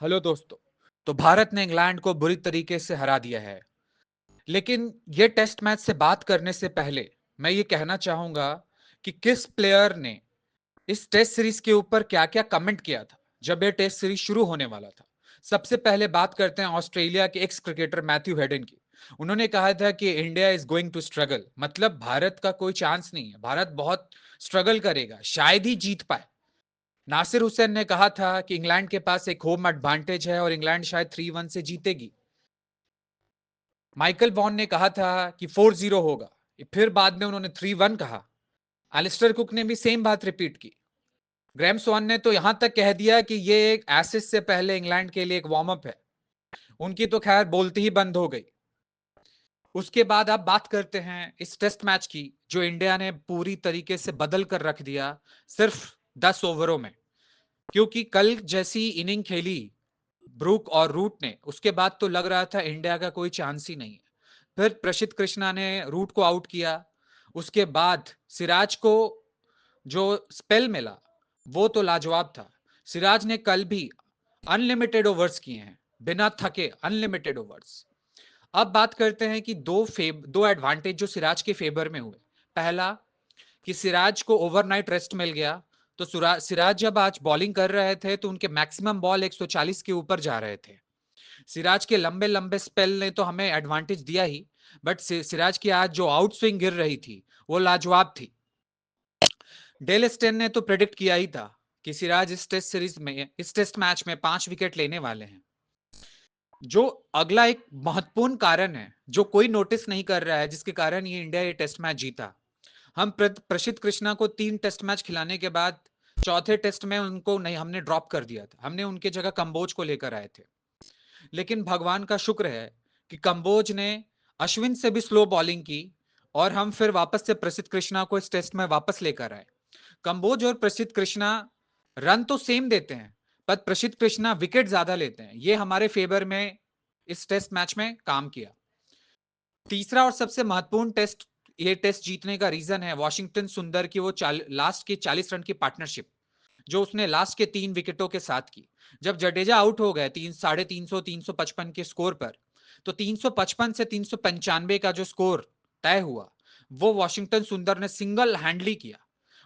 Hello दोस्तों। तो भारत ने इंग्लैंड को बुरी तरीके से हरा दिया है, लेकिन ये टेस्ट मैच से बात करने से पहले मैं ये कहना चाहूंगा कि किस प्लेयर ने इस टेस्ट सीरीज के ऊपर क्या-क्या कमेंट किया था जब ये टेस्ट सीरीज शुरू होने वाला था। सबसे पहले बात करते हैं ऑस्ट्रेलिया के एक्स क्रिकेटर मैथ्यू हेडन की। उन्होंने कहा था कि India is going to struggle, मतलब भारत का कोई चांस नहीं है, भारत बहुत स्ट्रगल करेगा, शायद ही जीत पाए। नासिर हुसैन ने कहा था कि इंग्लैंड के पास एक होम एडवांटेज है और इंग्लैंड शायद 3-1 से जीतेगी। माइकल वॉन ने कहा था कि 4-0 होगा, फिर बाद में उन्होंने 3-1 कहा। एलिस्टर कुक ने भी सेम बात रिपीट की। ग्रैम स्वान ने तो यहां तक कह दिया कि ये एक एसिस से पहले इंग्लैंड के लिए एक वार्म अप है। उनकी तो खैर बोलती ही बंद हो गई। उसके बाद आप बात करते हैं इस टेस्ट मैच की, जो इंडिया ने पूरी तरीके से बदल कर रख दिया सिर्फ 10 ओवरों में। क्योंकि कल जैसी इनिंग खेली ब्रूक और रूट ने, उसके बाद तो लग रहा था इंडिया का कोई चांस ही नहीं है। फिर प्रसिद्ध कृष्णा ने रूट को आउट किया। उसके बाद सिराज को जो स्पेल मिला वो तो लाजवाब था। सिराज ने कल भी अनलिमिटेड ओवर्स किए हैं, बिना थके अनलिमिटेड ओवर्स। अब बात करते हैं कि दो एडवांटेज जो सिराज के फेवर में हुए। पहला कि सिराज को ओवरनाइट रेस्ट मिल गया। तो सिराज जब आज बॉलिंग कर रहे थे तो उनके मैक्सिमम बॉल 140 के ऊपर जा रहे थे। सिराज के लंबे लंबे स्पेल ने तो हमें एडवांटेज दिया ही, बट सिराज की आज जो आउट स्विंग गिर रही थी वो लाजवाब थी। डेल स्टेन ने तो प्रेडिक्ट किया ही था कि सिराज इस टेस्ट मैच में 5 विकेट लेने वाले हैं। जो अगला एक महत्वपूर्ण कारण है जो कोई नोटिस नहीं कर रहा है, जिसके कारण ये इंडिया ये टेस्ट मैच जीता। हम प्रसिद्ध कृष्णा को 3 टेस्ट मैच खिलाने के बाद चौथे टेस्ट में उनको नहीं, हमने ड्रॉप कर दिया था। हमने उनके जगह कंबोज को लेकर आए थे। लेकिन भगवान का शुक्र है कि कंबोज ने अश्विन से भी स्लो बॉलिंग की और हम फिर वापस से प्रसिद्ध कृष्णा को इस टेस्ट में वापस लेकर आए। कंबोज और प्रसिद्ध कृष्णा रन तो सेम देते हैं, पर प्रसिद्ध कृष्णा विकेट ज्यादा लेते हैं। ये हमारे फेवर में इस टेस्ट मैच में काम किया। तीसरा और सबसे महत्वपूर्ण ये टेस्ट जीतने का रीजन है वॉशिंगटन सुंदर की वो लास्ट के 40 रन की पार्टनरशिप जो उसने लास्ट के 3 विकेटों के साथ की। जब जडेजा आउट हो गए 350 355 के स्कोर पर, तो 355 से 395 का जो स्कोर तय हुआ वो वॉशिंगटन सुंदर ने सिंगल हैंडली किया।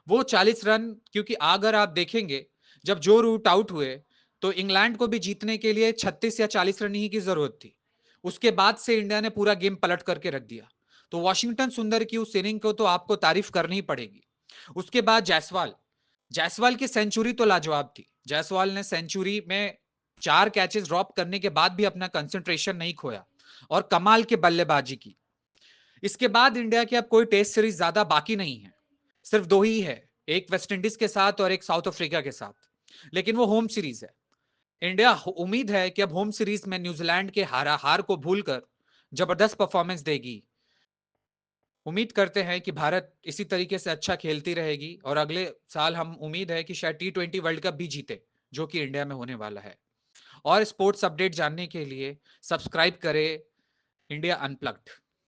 वो 40 रन, क्योंकि अगर आप देखेंगे जब जो रूट आउट हुए तो इंग्लैंड को भी जीतने के लिए 36 या 40 रन ही की जरूरत थी। उसके बाद से इंडिया ने पूरा गेम पलट करके रख दिया। तो वॉशिंगटन सुंदर की उस इनिंग को तो आपको तारीफ करनी ही पड़ेगी। उसके बाद जायसवाल जायसवाल की सेंचुरी तो लाजवाब थी। जायसवाल ने सेंचुरी में 4 कैचेस ड्रॉप करने के बाद भी अपना कंसंट्रेशन नहीं खोया और कमाल की बल्लेबाजी की। इसके बाद इंडिया की अब कोई टेस्ट सीरीज ज्यादा बाकी नहीं है, सिर्फ 2 ही है, एक वेस्ट इंडीज के साथ और एक साउथ अफ्रीका के साथ। लेकिन वो होम सीरीज है। इंडिया उम्मीद है कि अब होम सीरीज में न्यूजीलैंड के हार को भूलकर जबरदस्त परफॉर्मेंस देगी। उम्मीद करते हैं कि भारत इसी तरीके से अच्छा खेलती रहेगी और अगले साल हम उम्मीद है कि शायद T20 वर्ल्ड कप भी जीते, जो कि इंडिया में होने वाला है। और स्पोर्ट्स अपडेट जानने के लिए सब्सक्राइब करें इंडिया अनप्लग्ड।